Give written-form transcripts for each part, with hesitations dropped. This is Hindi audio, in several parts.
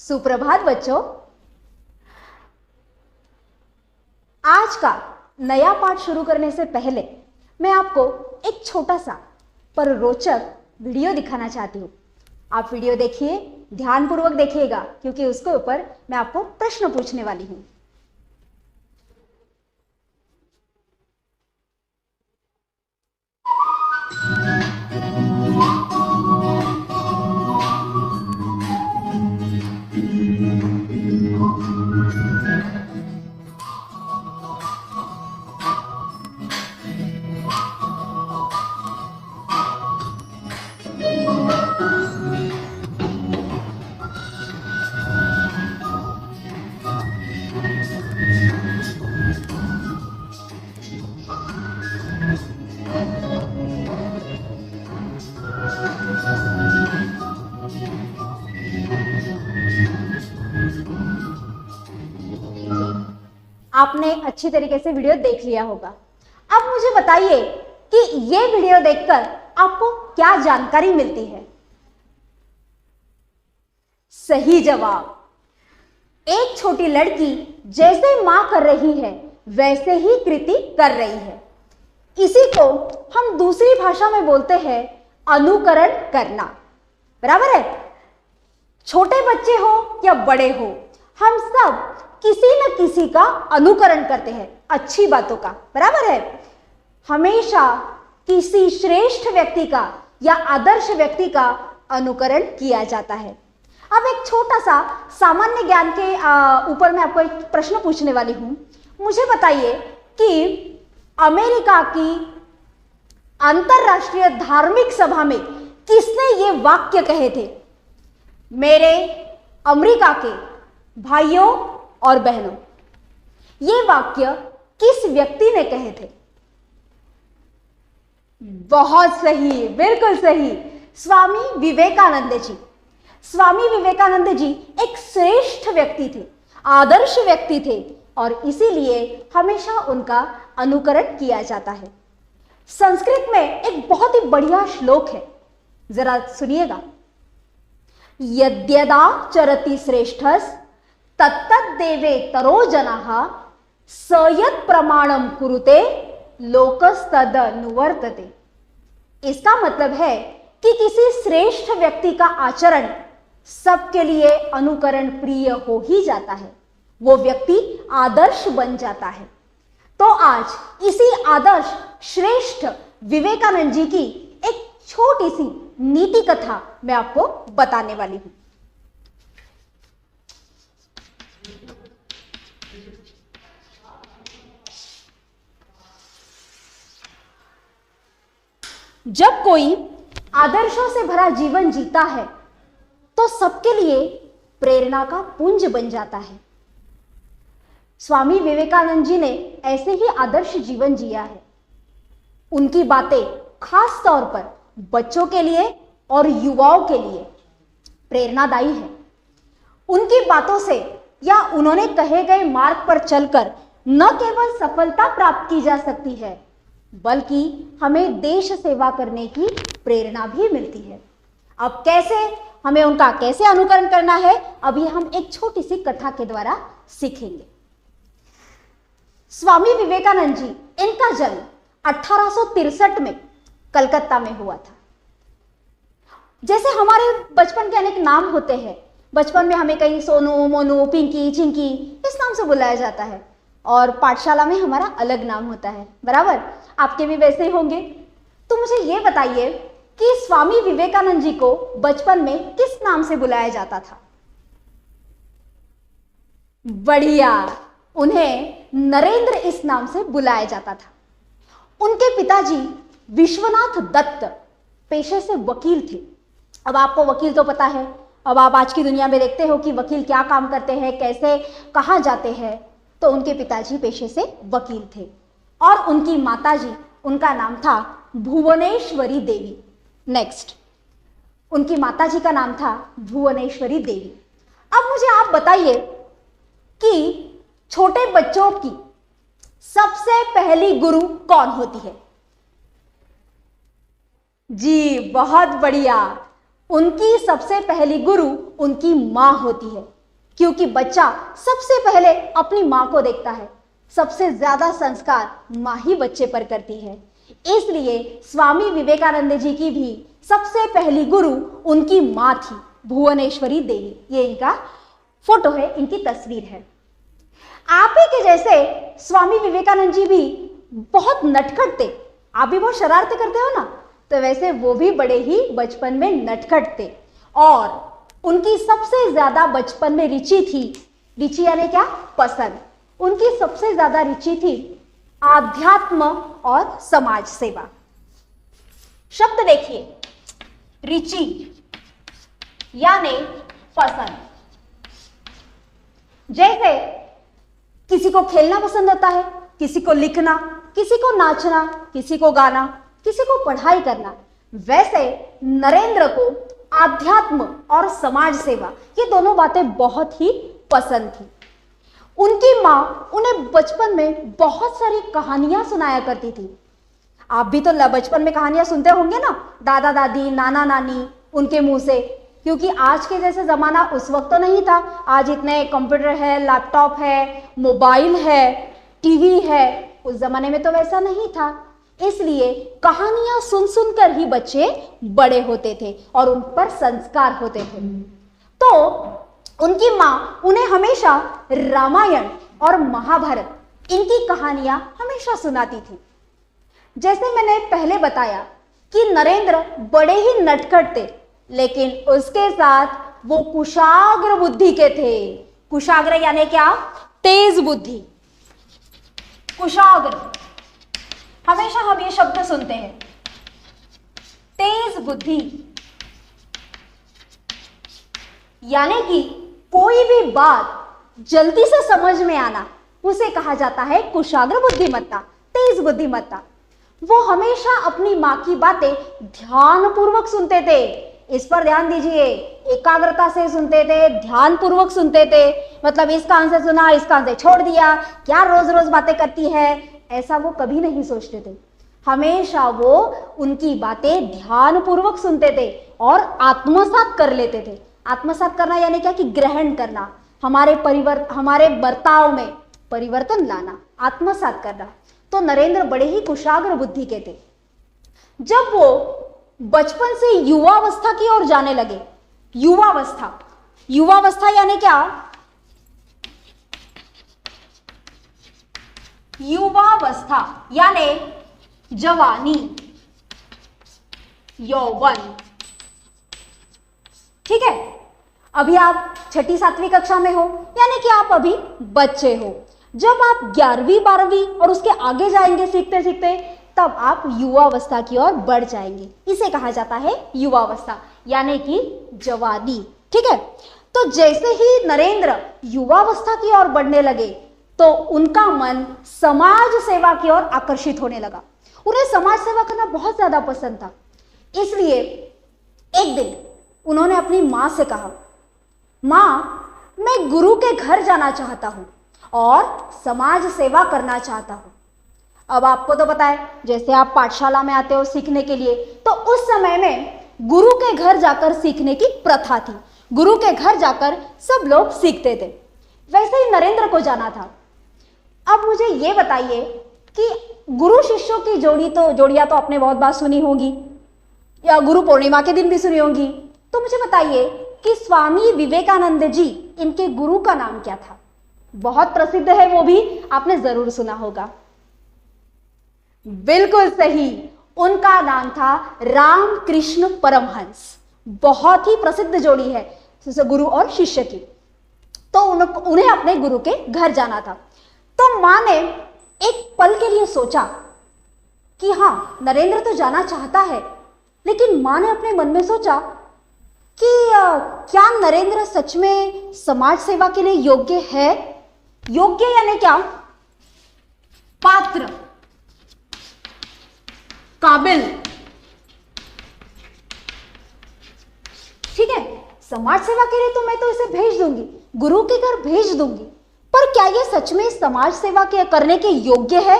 सुप्रभात बच्चों। आज का नया पाठ शुरू करने से पहले मैं आपको एक छोटा सा पर रोचक वीडियो दिखाना चाहती हूँ। आप वीडियो देखिए, ध्यानपूर्वक देखिएगा, क्योंकि उसके ऊपर मैं आपको प्रश्न पूछने वाली हूँ। आपने अच्छी तरीके से वीडियो देख लिया होगा। अब मुझे बताइए कि ये वीडियो देखकर आपको क्या जानकारी मिलती है। सही जवाब, एक छोटी लड़की जैसे मां कर रही है वैसे ही कृति कर रही है। इसी को हम दूसरी भाषा में बोलते हैं अनुकरण करना। बराबर है। छोटे बच्चे हो या बड़े हो, हम सब किसी न किसी का अनुकरण करते हैं, अच्छी बातों का। बराबर है। हमेशा किसी श्रेष्ठ व्यक्ति का या आदर्श व्यक्ति का अनुकरण किया जाता है। अब एक छोटा सा सामान्य ज्ञान के ऊपर मैं आपको एक प्रश्न पूछने वाली हूं। मुझे बताइए कि अमेरिका की अंतरराष्ट्रीय धार्मिक सभा में किसने ये वाक्य कहे थे? मेरे अमेरिका के भाइयों और बहनों, ये वाक्य किस व्यक्ति ने कहे थे? बहुत सही, बिल्कुल सही, स्वामी विवेकानंद जी। स्वामी विवेकानंद जी एक श्रेष्ठ व्यक्ति थे, आदर्श व्यक्ति थे, और इसीलिए हमेशा उनका अनुकरण किया जाता है। संस्कृत में एक बहुत ही बढ़िया श्लोक है, जरा सुनिएगा। यद्यदा चरति श्रेष्ठस् तत्तद्देवे तरो जनाः सयत् प्रमाणम कुरुते लोकस्तदनुवर्तते। इसका मतलब है कि किसी श्रेष्ठ व्यक्ति का आचरण सबके लिए अनुकरण प्रिय हो ही जाता है, वो व्यक्ति आदर्श बन जाता है। तो आज इसी आदर्श श्रेष्ठ विवेकानंद जी की एक छोटी सी नीति कथा मैं आपको बताने वाली हूं। जब कोई आदर्शों से भरा जीवन जीता है तो सबके लिए प्रेरणा का पुंज बन जाता है। स्वामी विवेकानंद जी ने ऐसे ही आदर्श जीवन जिया है। उनकी बातें खास तौर पर बच्चों के लिए और युवाओं के लिए प्रेरणादायी है। उनकी बातों से या उन्होंने कहे गए मार्ग पर चलकर न केवल सफलता प्राप्त की जा सकती है, बल्कि हमें देश सेवा करने की प्रेरणा भी मिलती है। अब कैसे हमें उनका कैसे अनुकरण करना है, अभी हम एक छोटी सी कथा के द्वारा सीखेंगे। स्वामी विवेकानंद जी, इनका जन्म 1863 में कलकत्ता में हुआ था। जैसे हमारे बचपन के अनेक नाम होते हैं, बचपन में हमें कहीं सोनू, मोनू, पिंकी, चिंकी इस नाम से बुलाया जाता है, और पाठशाला में हमारा अलग नाम होता है। बराबर, आपके भी वैसे ही होंगे। तो मुझे ये बताइए कि स्वामी विवेकानंद जी को बचपन में किस नाम से बुलाया जाता था? बढ़िया, उन्हें नरेंद्र इस नाम से बुलाया जाता था। उनके पिताजी विश्वनाथ दत्त पेशे से वकील थे। अब आपको वकील तो पता है, अब आप आज की दुनिया में देखते हो कि वकील क्या काम करते हैं, कैसे, कहाँ जाते हैं। तो उनके पिताजी पेशे से वकील थे, और उनकी माताजी, उनका नाम था भुवनेश्वरी देवी। नेक्स्ट, उनकी माताजी का नाम था भुवनेश्वरी देवी। अब मुझे आप बताइए कि छोटे बच्चों की सबसे पहली गुरु कौन होती है? जी बहुत बढ़िया, उनकी सबसे पहली गुरु उनकी मां होती है, क्योंकि बच्चा सबसे पहले अपनी मां को देखता है। सबसे ज्यादा संस्कार मां ही बच्चे पर करती है। इसलिए स्वामी विवेकानंद जी की भी सबसे पहली गुरु उनकी मां थी, भुवनेश्वरी देवी। ये इनका फोटो है, इनकी तस्वीर है। आप ही के जैसे स्वामी विवेकानंद जी भी बहुत नटखट थे। आप भी बहुत शरारतें करते हो ना, तो वैसे वो भी बड़े ही बचपन में नटखट थे। और उनकी सबसे ज्यादा बचपन में रुचि थी, रुचि यानी क्या, पसंद। उनकी सबसे ज्यादा रुचि थी आध्यात्म और समाज सेवा। शब्द देखिए, रुचि यानी पसंद। जैसे किसी को खेलना पसंद होता है, किसी को लिखना, किसी को नाचना, किसी को गाना, किसी को पढ़ाई करना, वैसे नरेंद्र को आध्यात्म और समाज सेवा, ये दोनों बातें बहुत ही पसंद थी। उनकी मां उन्हें बचपन में बहुत सारी कहानियां सुनाया करती थी। आप भी तो बचपन में कहानियां सुनते होंगे ना, दादा दादी, नाना नानी, उनके मुंह से, क्योंकि आज के जैसे जमाना उस वक्त तो नहीं था। आज इतने कंप्यूटर है, लैपटॉप है, मोबाइल है, टीवी है। उस जमाने में तो वैसा नहीं था। इसलिए कहानियां सुन सुनकर ही बच्चे बड़े होते थे और उन पर संस्कार होते थे। तो उनकी मां उन्हें हमेशा रामायण और महाभारत, इनकी कहानियां हमेशा सुनाती थी। जैसे मैंने पहले बताया कि नरेंद्र बड़े ही नटखट थे, लेकिन उसके साथ वो कुशाग्र बुद्धि के थे। कुशाग्र यानी क्या, तेज बुद्धि। कुशाग्र, हमेशा हम ये शब्द सुनते हैं, तेज बुद्धि। यानी कि कोई भी बात जल्दी से समझ में आना, उसे कहा जाता है कुशाग्र बुद्धिमत्ता, तेज बुद्धिमत्ता। वो हमेशा अपनी मां की बातें ध्यानपूर्वक सुनते थे। इस पर ध्यान दीजिए, एकाग्रता से सुनते थे, ध्यानपूर्वक सुनते थे। मतलब इस कान से सुना, इस कान से छोड़ दिया, क्या रोज रोज बातें करती है, ऐसा वो कभी नहीं सोचते थे। हमेशा वो उनकी बातें ध्यानपूर्वक सुनते थे और आत्मसात कर लेते थे। आत्मसात करना यानी क्या, कि ग्रहण करना, हमारे बर्ताव में परिवर्तन लाना, आत्मसात करना। तो नरेंद्र बड़े ही कुशाग्र बुद्धि के थे। जब वो बचपन से युवावस्था की ओर जाने लगे, युवावस्था, युवावस्था यानी क्या, युवावस्था यानी जवानी, यौवन। ठीक है, अभी आप 6ठी 7वीं कक्षा में हो, यानी कि आप अभी बच्चे हो। जब आप 11वीं 12वीं और उसके आगे जाएंगे सीखते सीखते, तब आप युवावस्था की ओर बढ़ जाएंगे। इसे कहा जाता है युवावस्था, यानी कि जवानी। ठीक है, तो जैसे ही नरेंद्र युवावस्था की ओर बढ़ने लगे, तो उनका मन समाज सेवा की ओर आकर्षित होने लगा। उन्हें समाज सेवा करना बहुत ज्यादा पसंद था। इसलिए एक दिन उन्होंने अपनी मां से कहा, मां, मैं गुरु के घर जाना चाहता हूं और समाज सेवा करना चाहता हूं। अब आपको तो पता है, जैसे आप पाठशाला में आते हो सीखने के लिए, तो उस समय में गुरु के घर जाकर सीखने की प्रथा थी। गुरु के घर जाकर सब लोग सीखते थे। वैसे ही नरेंद्र को जाना था। अब मुझे ये बताइए कि गुरु शिष्यों की जोड़ियां तो आपने बहुत बार सुनी होगी, या गुरु पूर्णिमा के दिन भी सुनी होगी। तो मुझे बताइए कि स्वामी विवेकानंद जी, इनके गुरु का नाम क्या था? बहुत प्रसिद्ध है, वो भी आपने जरूर सुना होगा। बिल्कुल सही, उनका नाम था रामकृष्ण परमहंस। बहुत ही प्रसिद्ध जोड़ी है गुरु और शिष्य की। तो उन्हें अपने गुरु के घर जाना था। तो मां ने एक पल के लिए सोचा कि हां, नरेंद्र तो जाना चाहता है, लेकिन मां ने अपने मन में सोचा कि क्या नरेंद्र सच में समाज सेवा के लिए योग्य है? योग्य यानी क्या? पात्र, काबिल। ठीक है, समाज सेवा के लिए तो मैं तो इसे भेज दूंगी, गुरु के घर भेज दूंगी, पर क्या ये सच में समाज सेवा के करने के योग्य है,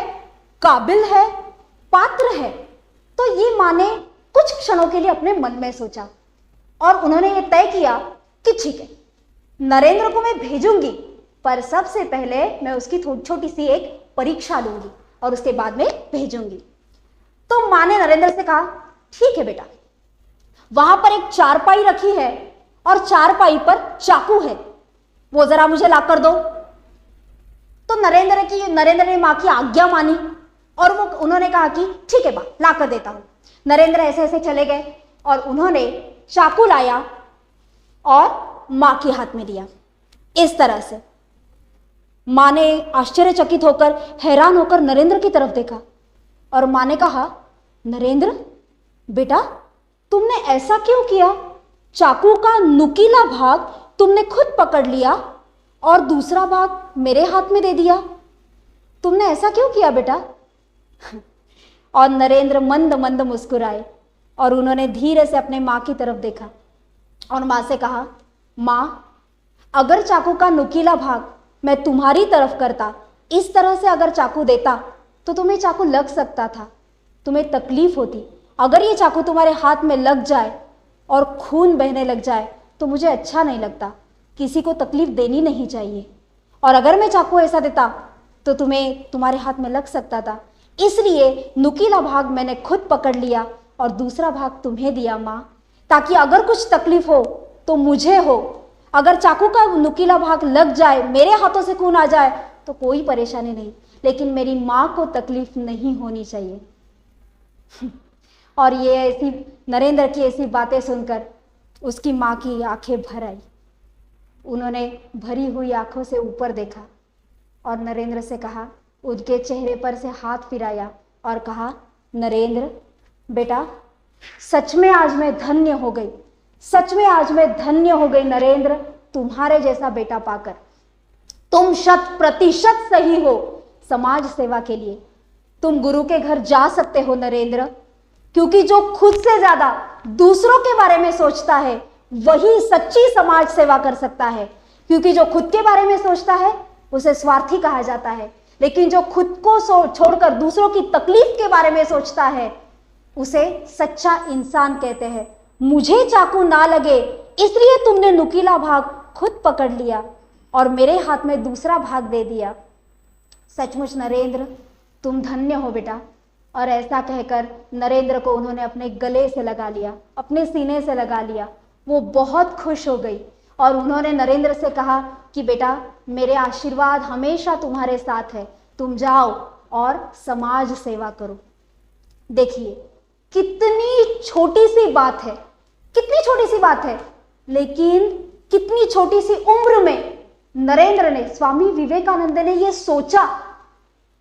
काबिल है, पात्र है? तो ये मां ने कुछ क्षणों के लिए अपने मन में सोचा। और उन्होंने ये तय किया कि ठीक है, नरेंद्र को मैं भेजूंगी, पर सबसे पहले मैं उसकी छोटी सी एक परीक्षा लूंगी और उसके बाद में भेजूंगी। तो माँ ने नरेंद्र से कहा, ठीक है बेटा, वहां पर एक चारपाई रखी है और चारपाई पर चाकू है, वो जरा मुझे ला कर दो। तो नरेंद्र ने माँ की आज्ञा मानी और उन्होंने कहा कि ठीक है माँ, ला कर देता हूं। नरेंद्र ऐसे ऐसे चले गए और उन्होंने चाकू लाया और माँ के हाथ में दिया। इस तरह से माँ ने आश्चर्यचकित होकर, हैरान होकर नरेंद्र की तरफ देखा और माँ ने कहा, नरेंद्र बेटा, तुमने ऐसा क्यों किया? चाकू का नुकीला भाग तुमने खुद पकड़ लिया और दूसरा भाग मेरे हाथ में दे दिया। तुमने ऐसा क्यों किया बेटा? और नरेंद्र मंद मंद मुस्कुराए और उन्होंने धीरे से अपने माँ की तरफ देखा और माँ से कहा, माँ, अगर चाकू का नुकीला भाग मैं तुम्हारी तरफ करता, इस तरह से अगर चाकू देता, तो तुम्हें चाकू लग सकता था, तुम्हें तकलीफ होती। अगर ये चाकू तुम्हारे हाथ में लग जाए और खून बहने लग जाए तो मुझे अच्छा नहीं लगता, किसी को तकलीफ देनी नहीं चाहिए। और अगर मैं चाकू ऐसा देता तो तुम्हें तुम्हारे हाथ में लग सकता था, इसलिए नुकीला भाग मैंने खुद पकड़ लिया और दूसरा भाग तुम्हें दिया माँ, ताकि अगर कुछ तकलीफ हो तो मुझे हो। अगर चाकू का नुकीला भाग लग जाए, मेरे हाथों से खून आ जाए तो कोई परेशानी नहीं, लेकिन मेरी माँ को तकलीफ नहीं होनी चाहिए। और ये ऐसी नरेंद्र की ऐसी बातें सुनकर उसकी माँ की आंखें भर आई। उन्होंने भरी हुई आंखों से ऊपर देखा और नरेंद्र से कहा, उनके चेहरे पर से हाथ फिराया और कहा, नरेंद्र बेटा, सच में आज मैं धन्य हो गई, सच में आज मैं धन्य हो गई नरेंद्र, तुम्हारे जैसा बेटा पाकर। तुम 100% सही हो समाज सेवा के लिए। तुम गुरु के घर जा सकते हो नरेंद्र, क्योंकि जो खुद से ज्यादा दूसरों के बारे में सोचता है वही सच्ची समाज सेवा कर सकता है। क्योंकि जो खुद के बारे में सोचता है उसे स्वार्थी कहा जाता है, लेकिन जो खुद को छोड़कर दूसरों की तकलीफ के बारे में सोचता है उसे सच्चा इंसान कहते हैं। मुझे चाकू ना लगे इसलिए तुमने नुकीला भाग खुद पकड़ लिया और मेरे हाथ में दूसरा भाग दे दिया। सचमुच नरेंद्र, तुम धन्य हो बेटा। और ऐसा कहकर नरेंद्र को उन्होंने अपने गले से लगा लिया, अपने सीने से लगा लिया। वो बहुत खुश हो गई और उन्होंने नरेंद्र से कहा कि बेटा, मेरे आशीर्वाद हमेशा तुम्हारे साथ है, तुम जाओ और समाज सेवा करो। देखिए कितनी छोटी सी बात है, कितनी छोटी सी बात है, लेकिन कितनी छोटी सी उम्र में नरेंद्र ने, स्वामी विवेकानंद ने ये सोचा।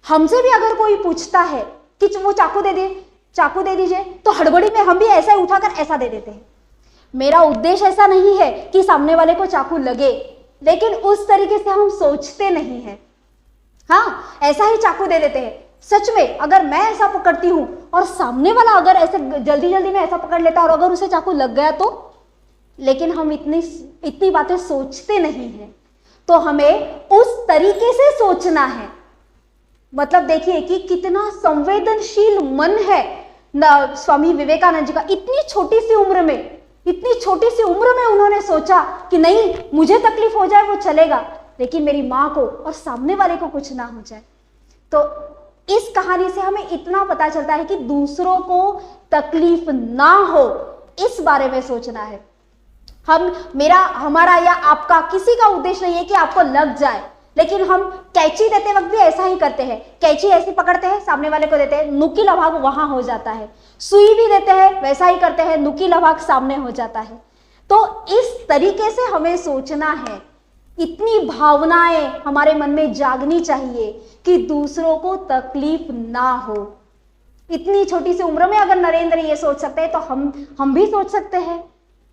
हमसे भी अगर कोई पूछता है कि वो चाकू दे दीजिए, तो हड़बड़ी में हम भी ऐसा ही उठाकर ऐसा दे देते हैं। मेरा उद्देश्य ऐसा नहीं है कि सामने वाले को चाकू लगे, लेकिन उस तरीके से हम सोचते नहीं हैं। हाँ, ऐसा ही चाकू दे देते हैं। सच में अगर मैं ऐसा पकड़ती हूं और सामने वाला अगर ऐसे जल्दी जल्दी में ऐसा पकड़ लेता और अगर उसे चाकू लग गया तो, लेकिन हम इतनी बातें सोचते नहीं हैं। तो हमें उस तरीके से सोचना है। मतलब देखिए कि कितना संवेदनशील मन है स्वामी विवेकानंद जी का। इतनी छोटी सी उम्र में उन्होंने सोचा कि नहीं, मुझे तकलीफ हो जाए वो चलेगा, लेकिन मेरी माँ को और सामने वाले को कुछ ना हो जाए। तो इस कहानी से हमें इतना पता चलता है कि दूसरों को तकलीफ ना हो इस बारे में सोचना है। हमारा या आपका किसी का उद्देश्य नहीं है कि आपको लग जाए, लेकिन हम कैंची देते वक्त भी ऐसा ही करते हैं। कैंची ऐसे पकड़ते हैं, सामने वाले को देते हैं, नुकीला भाग वहां हो जाता है। सुई भी देते हैं, वैसा ही करते हैं, नुकीला भाग सामने हो जाता है। तो इस तरीके से हमें सोचना है। इतनी भावनाएं हमारे मन में जागनी चाहिए कि दूसरों को तकलीफ ना हो। इतनी छोटी सी उम्र में अगर नरेंद्र ये सोच सकते हैं तो हम भी सोच सकते हैं।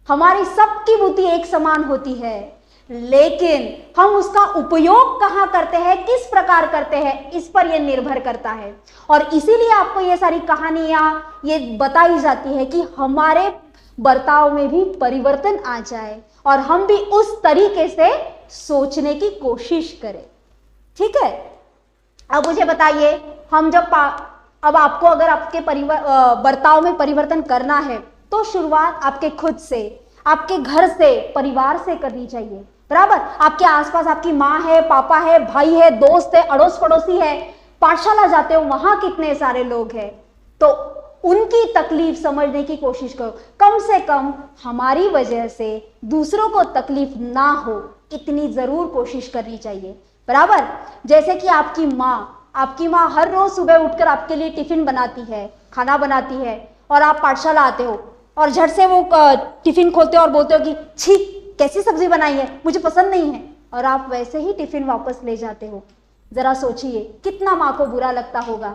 हमारी सबकी बुद्धि एक समान होती है, लेकिन हम उसका उपयोग कहां करते हैं, किस प्रकार करते हैं, इस पर यह निर्भर करता है। और इसीलिए आपको ये सारी कहानियां ये बताई जाती है कि हमारे बर्ताव में भी परिवर्तन आ जाए और हम भी उस तरीके से सोचने की कोशिश करें। ठीक है, अब मुझे बताइए, अब आपको अगर आपके बर्ताव में परिवर्तन करना है तो शुरुआत आपके खुद से, आपके घर से, परिवार से करनी चाहिए। बराबर, आपके आसपास आपकी माँ है, पापा है, भाई है, दोस्त है, अड़ोस पड़ोसी है, पाठशाला जाते हो वहां कितने सारे लोग हैं, तो उनकी तकलीफ समझने की कोशिश करो। कम से कम हमारी वजह से दूसरों को तकलीफ ना हो, इतनी जरूर कोशिश करनी चाहिए। बराबर, जैसे कि आपकी माँ हर रोज सुबह उठकर आपके लिए टिफिन बनाती है, खाना बनाती है, और आप पाठशाला आते हो और झट से वो टिफिन खोलते हो और बोलते हो कि छी कैसी सब्जी बनाई है, मुझे पसंद नहीं है, और आप वैसे ही टिफिन वापस ले जाते हो। जरा सोचिए कितना माँ को बुरा लगता होगा।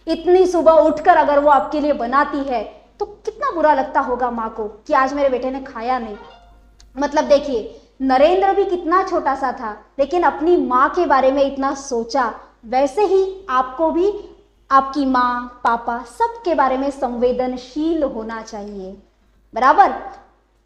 इतनी सुबह उठकर अगर वो आपके लिए बनाती है तो कितना बुरा लगता होगा माँ को कि आज मेरे बेटे ने खाया नहीं। मतलब देखिए, नरेंद्र भी कितना छोटा सा था लेकिन अपनी माँ के बारे में इतना सोचा। वैसे ही आपको भी आपकी माँ, पापा सबके बारे में संवेदनशील होना चाहिए। बराबर,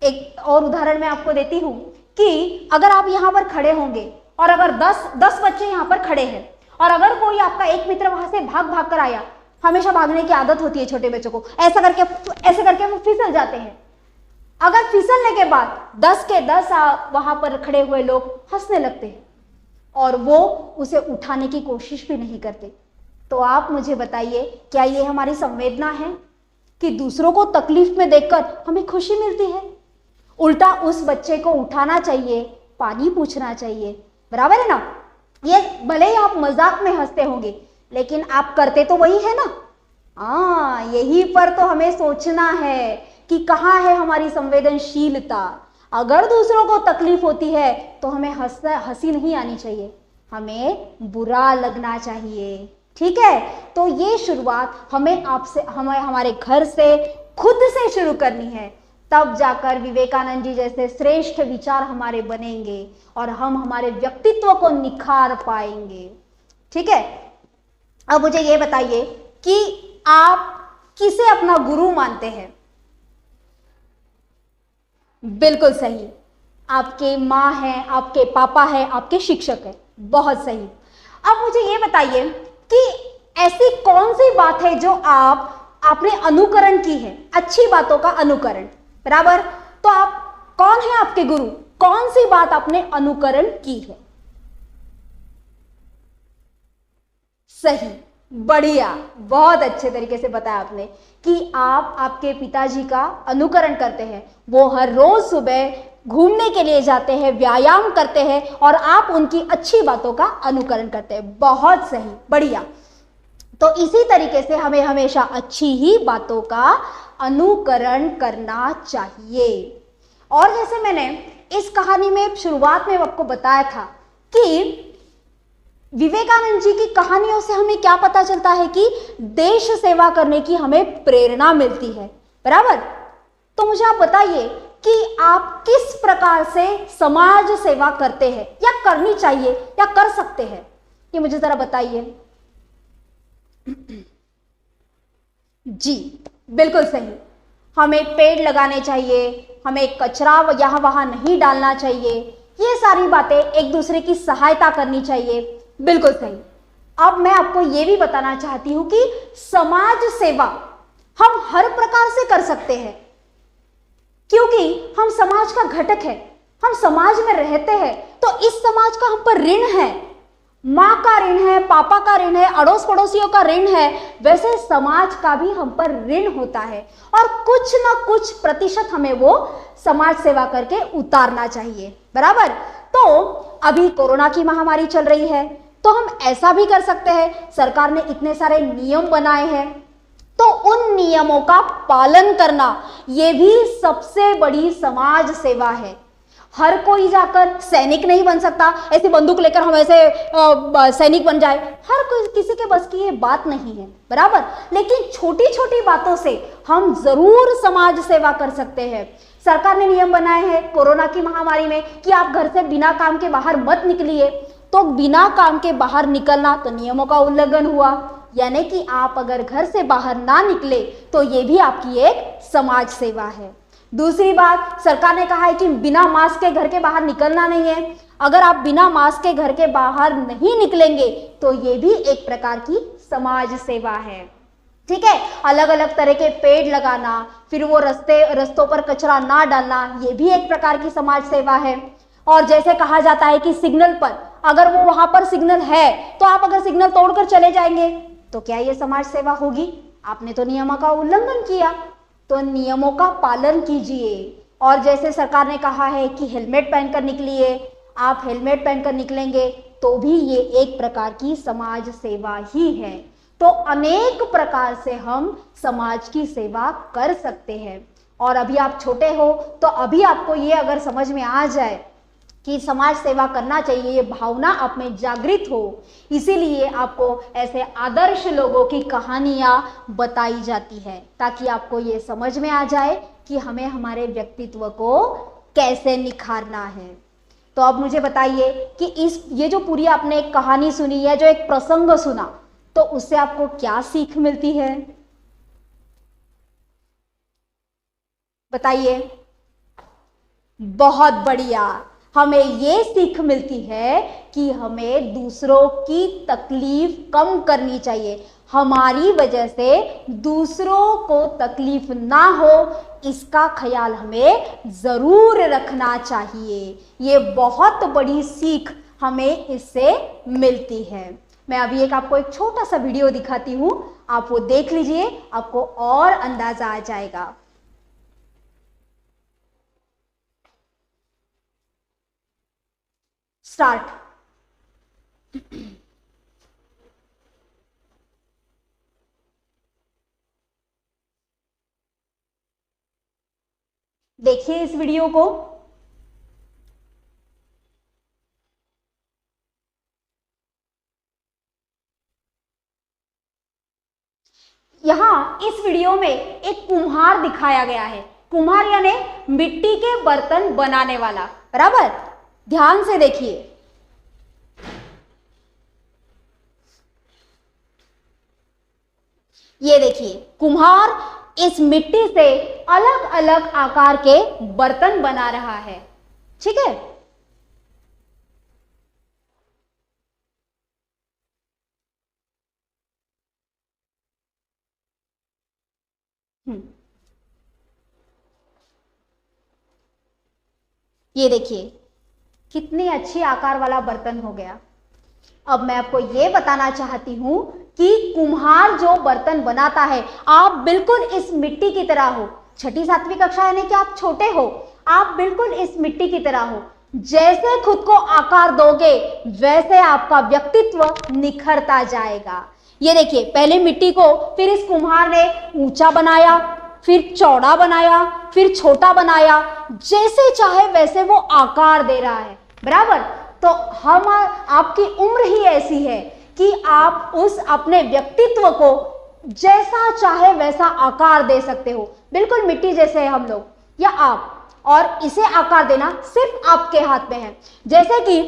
एक और उदाहरण मैं आपको देती हूँ कि अगर आप यहाँ पर खड़े होंगे और अगर 10 बच्चे यहाँ पर खड़े हैं और अगर कोई आपका एक मित्र वहां से भाग कर आया, हमेशा भागने की आदत होती है छोटे बच्चों को, ऐसे करके वो फिसल जाते हैं। अगर फिसलने के बाद 10 के 10 वहां पर खड़े हुए लोग हंसने लगते हैं और वो उसे उठाने की कोशिश भी नहीं करते, तो आप मुझे बताइए क्या ये हमारी संवेदना है कि दूसरों को तकलीफ में देखकर हमें खुशी मिलती है? उल्टा उस बच्चे को उठाना चाहिए, पानी पूछना चाहिए। बराबर है ना? ये भले ही आप मजाक में हंसते होंगे लेकिन आप करते तो वही है ना। यही पर तो हमें सोचना है कि कहाँ है हमारी संवेदनशीलता। अगर दूसरों को तकलीफ होती है तो हमें हंसी नहीं आनी चाहिए, हमें बुरा लगना चाहिए। ठीक है, तो ये शुरुआत हमें हमारे घर से, खुद से शुरू करनी है, तब जाकर विवेकानंद जी जैसे श्रेष्ठ विचार हमारे बनेंगे और हम हमारे व्यक्तित्व को निखार पाएंगे। ठीक है, अब मुझे ये बताइए कि आप किसे अपना गुरु मानते हैं? बिल्कुल सही, आपके माँ है, आपके पापा है, आपके शिक्षक है। बहुत सही। अब मुझे ये बताइए कि ऐसी कौन सी बात है जो आपने अनुकरण की है, अच्छी बातों का अनुकरण। बराबर, तो आप कौन है आपके गुरु? कौन सी बात आपने अनुकरण की है? सही, बढ़िया, बहुत अच्छे तरीके से बताया आपने कि आप आपके पिताजी का अनुकरण करते हैं। वो हर रोज सुबह घूमने के लिए जाते हैं, व्यायाम करते हैं और आप उनकी अच्छी बातों का अनुकरण करते हैं। बहुत सही, बढ़िया। तो इसी तरीके से हमें हमेशा अच्छी ही बातों का अनुकरण करना चाहिए। और जैसे मैंने इस कहानी में शुरुआत में आपको बताया था कि विवेकानंद जी की कहानियों से हमें क्या पता चलता है कि देश सेवा करने की हमें प्रेरणा मिलती है। बराबर, तो मुझे आप बताइए कि आप किस प्रकार से समाज सेवा करते हैं या करनी चाहिए या कर सकते हैं, ये मुझे जरा बताइए। जी बिल्कुल सही, हमें पेड़ लगाने चाहिए, हमें कचरा यहाँ वहां नहीं डालना चाहिए, ये सारी बातें, एक दूसरे की सहायता करनी चाहिए। बिल्कुल सही। अब मैं आपको ये भी बताना चाहती हूं कि समाज सेवा हम हर प्रकार से कर सकते हैं, क्योंकि हम समाज का घटक है, हम समाज में रहते हैं, तो इस समाज का हम पर ऋण है। माँ का ऋण है, पापा का ऋण है, अड़ोस पड़ोसियों का ऋण है, वैसे समाज का भी हम पर ऋण होता है और कुछ ना कुछ प्रतिशत हमें वो समाज सेवा करके उतारना चाहिए। बराबर, तो अभी कोरोना की महामारी चल रही है तो हम ऐसा भी कर सकते हैं, सरकार ने इतने सारे नियम बनाए हैं तो उन नियमों का पालन करना ये भी सबसे बड़ी समाज सेवा है। हर कोई जाकर सैनिक नहीं बन सकता, ऐसी बंदूक लेकर हम ऐसे सैनिक बन जाए, हर कोई, किसी के बस की ये बात नहीं है। बराबर, लेकिन छोटी छोटी बातों से हम जरूर समाज सेवा कर सकते हैं। सरकार ने नियम बनाए हैं कोरोना की महामारी में कि आप घर से बिना काम के बाहर मत निकलिए, तो बिना काम के बाहर निकलना तो नियमों का उल्लंघन हुआ, यानी कि आप अगर घर से बाहर ना निकले तो ये भी आपकी एक समाज सेवा है। दूसरी बात, सरकार ने कहा है कि बिना मास्क के घर के बाहर निकलना नहीं है। अगर आप बिना मास्क के घर के बाहर नहीं निकलेंगे तो ये भी एक प्रकार की समाज सेवा है। ठीक है। अलग अलग तरह के पेड़ लगाना, फिर वो रस्तों पर कचरा ना डालना, ये भी एक प्रकार की समाज सेवा है। और जैसे कहा जाता है कि सिग्नल पर अगर वो वहां पर सिग्नल है तो आप अगर सिग्नल तोड़कर चले जाएंगे तो क्या ये समाज सेवा होगी? आपने तो नियमों का उल्लंघन किया, तो नियमों का पालन कीजिए। और जैसे सरकार ने कहा है कि हेलमेट पहनकर निकलिए, आप हेलमेट पहनकर निकलेंगे तो भी ये एक प्रकार की समाज सेवा ही है। तो अनेक प्रकार से हम समाज की सेवा कर सकते हैं। और अभी आप छोटे हो तो अभी आपको ये अगर समझ में आ जाए कि समाज सेवा करना चाहिए, ये भावना आप में जागृत हो, इसीलिए आपको ऐसे आदर्श लोगों की कहानियां बताई जाती है ताकि आपको ये समझ में आ जाए कि हमें हमारे व्यक्तित्व को कैसे निखारना है। तो अब मुझे बताइए कि ये जो पूरी आपने एक कहानी सुनी या जो एक प्रसंग सुना, तो उससे आपको क्या सीख मिलती है? बताइए। बहुत बढ़िया, हमें ये सीख मिलती है कि हमें दूसरों की तकलीफ कम करनी चाहिए, हमारी वजह से दूसरों को तकलीफ ना हो, इसका ख्याल हमें जरूर रखना चाहिए। ये बहुत बड़ी सीख हमें इससे मिलती है। मैं अभी आपको एक छोटा सा वीडियो दिखाती हूं, आप वो देख लीजिए, आपको और अंदाजा आ जाएगा। स्टार्ट। देखिए इस वीडियो को। यहां इस वीडियो में एक कुम्हार दिखाया गया है। कुम्हार यानी मिट्टी के बर्तन बनाने वाला, बराबर। ध्यान से देखिए। ये देखिए, कुम्हार इस मिट्टी से अलग अलग आकार के बर्तन बना रहा है, ठीक है। ये देखिए कितनी अच्छी आकार वाला बर्तन हो गया। अब मैं आपको ये बताना चाहती हूं कि कुम्हार जो बर्तन बनाता है, आप बिल्कुल इस मिट्टी की तरह हो। छठी सातवीं कक्षा यानी कि आप छोटे हो, आप बिल्कुल इस मिट्टी की तरह हो। जैसे खुद को आकार दोगे वैसे आपका व्यक्तित्व निखरता जाएगा। ये देखिए, पहले मिट्टी को फिर इस कुम्हार ने ऊंचा बनाया, फिर चौड़ा बनाया, फिर छोटा बनाया, जैसे चाहे वैसे वो आकार दे रहा है, बराबर। तो हम आपकी उम्र ही ऐसी है कि आप उस अपने व्यक्तित्व को जैसा चाहे वैसा आकार दे सकते हो। बिल्कुल मिट्टी जैसे है हम लोग या आप, और इसे आकार देना सिर्फ आपके हाथ में है। जैसे कि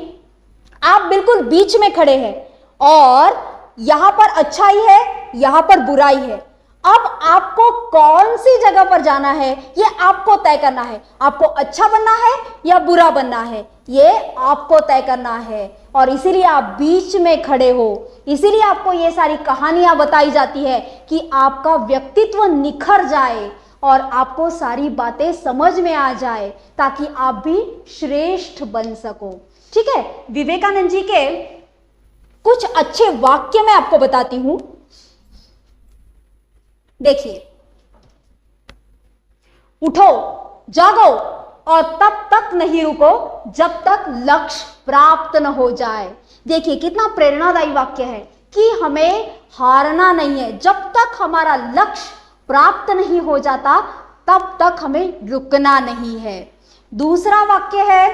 आप बिल्कुल बीच में खड़े हैं और यहां पर अच्छाई है, यहां पर बुराई है। अब आपको कौन सी जगह पर जाना है ये आपको तय करना है। आपको अच्छा बनना है या बुरा बनना है, ये आपको तय करना है। और इसीलिए आप बीच में खड़े हो, इसीलिए आपको ये सारी कहानियां बताई जाती है कि आपका व्यक्तित्व निखर जाए और आपको सारी बातें समझ में आ जाए ताकि आप भी श्रेष्ठ बन सको, ठीक है। विवेकानंद जी के कुछ अच्छे वाक्य मैं आपको बताती हूं। देखिए, उठो, जागो और तब तक नहीं रुको जब तक लक्ष्य प्राप्त न हो जाए। देखिए कितना प्रेरणादायी वाक्य है कि हमें हारना नहीं है। जब तक हमारा लक्ष्य प्राप्त नहीं हो जाता तब तक हमें रुकना नहीं है। दूसरा वाक्य है,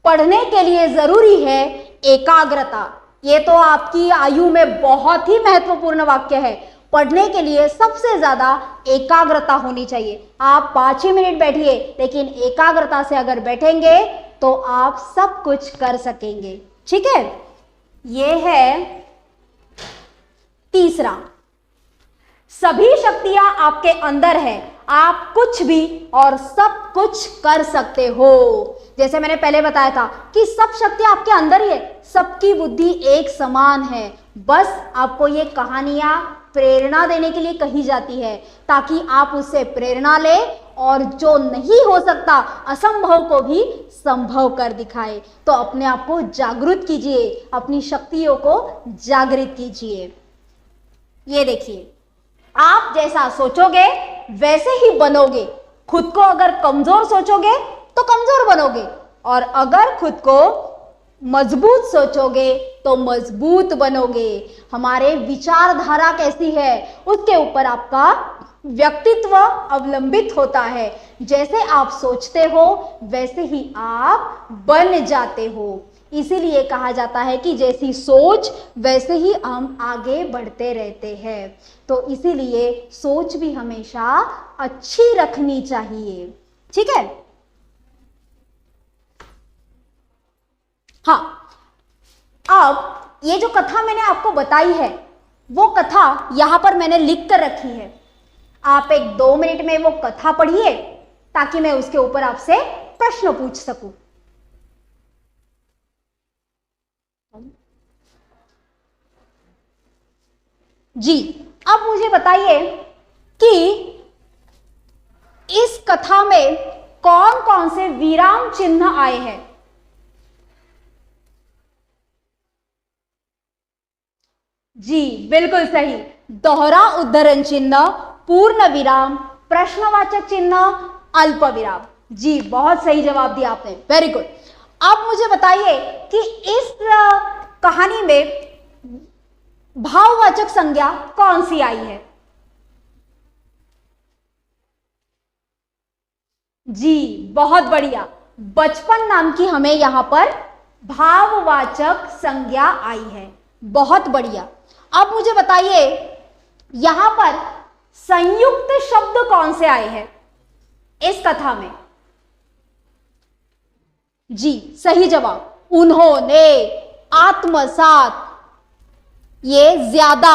पढ़ने के लिए जरूरी है एकाग्रता। ये तो आपकी आयु में बहुत ही महत्वपूर्ण वाक्य है। पढ़ने के लिए सबसे ज्यादा एकाग्रता होनी चाहिए। आप 5 ही मिनट बैठिए, लेकिन एकाग्रता से अगर बैठेंगे तो आप सब कुछ कर सकेंगे, ठीक है। ये है तीसरा, सभी शक्तियां आपके अंदर है, आप कुछ भी और सब कुछ कर सकते हो। जैसे मैंने पहले बताया था कि सब शक्तियां आपके अंदर ही है, सबकी बुद्धि एक समान है। बस आपको ये कहानियां प्रेरणा देने के लिए कही जाती है, ताकि आप उससे प्रेरणा ले और जो नहीं हो सकता, असंभव को भी संभव कर दिखाए। तो अपने आप को जागृत कीजिए, अपनी शक्तियों को जागृत कीजिए। ये देखिए, आप जैसा सोचोगे वैसे ही बनोगे। खुद को अगर कमजोर सोचोगे तो कमजोर बनोगे, और अगर खुद को मजबूत सोचोगे तो मजबूत बनोगे। हमारे विचारधारा कैसी है उसके ऊपर आपका व्यक्तित्व अवलंबित होता है। जैसे आप सोचते हो वैसे ही आप बन जाते हो। इसीलिए कहा जाता है कि जैसी सोच वैसे ही हम आगे बढ़ते रहते हैं। तो इसीलिए सोच भी हमेशा अच्छी रखनी चाहिए। ठीक है। हाँ, अब ये जो कथा मैंने आपको बताई है वो कथा यहां पर मैंने लिख कर रखी है। आप एक 2 मिनट में वो कथा पढ़िए ताकि मैं उसके ऊपर आपसे प्रश्न पूछ सकूं। जी, अब मुझे बताइए कि इस कथा में कौन कौन से विराम चिन्ह आए हैं। जी बिल्कुल सही, दोहरा उद्धरण चिन्ह, पूर्ण विराम, प्रश्नवाचक चिन्ह, अल्प विराम। जी बहुत सही जवाब दिया आपने, वेरी गुड। अब मुझे बताइए कि इस कहानी में भाववाचक संज्ञा कौन सी आई है। जी बहुत बढ़िया, बचपन नाम की हमें यहां पर भाववाचक संज्ञा आई है, बहुत बढ़िया। अब मुझे बताइए यहां पर संयुक्त शब्द कौन से आए हैं इस कथा में। जी सही जवाब, उन्होंने, आत्मसात, ये ज्यादा,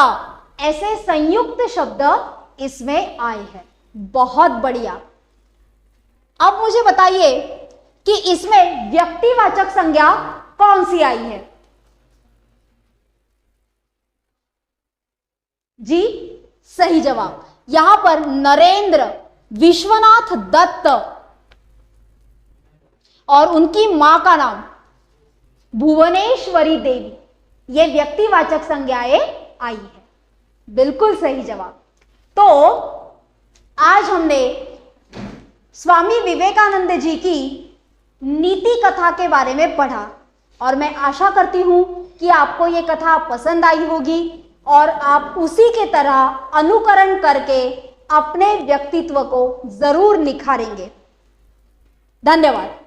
ऐसे संयुक्त शब्द इसमें आए हैं, बहुत बढ़िया। अब मुझे बताइए कि इसमें व्यक्तिवाचक संज्ञा कौन सी आई है। जी सही जवाब, यहां पर नरेंद्र, विश्वनाथ दत्त और उनकी मां का नाम भुवनेश्वरी देवी, ये व्यक्तिवाचक संज्ञाएं आई है, बिल्कुल सही जवाब। तो आज हमने स्वामी विवेकानंद जी की नीति कथा के बारे में पढ़ा, और मैं आशा करती हूं कि आपको ये कथा पसंद आई होगी और आप उसी के तरह अनुकरण करके अपने व्यक्तित्व को जरूर निखारेंगे। धन्यवाद।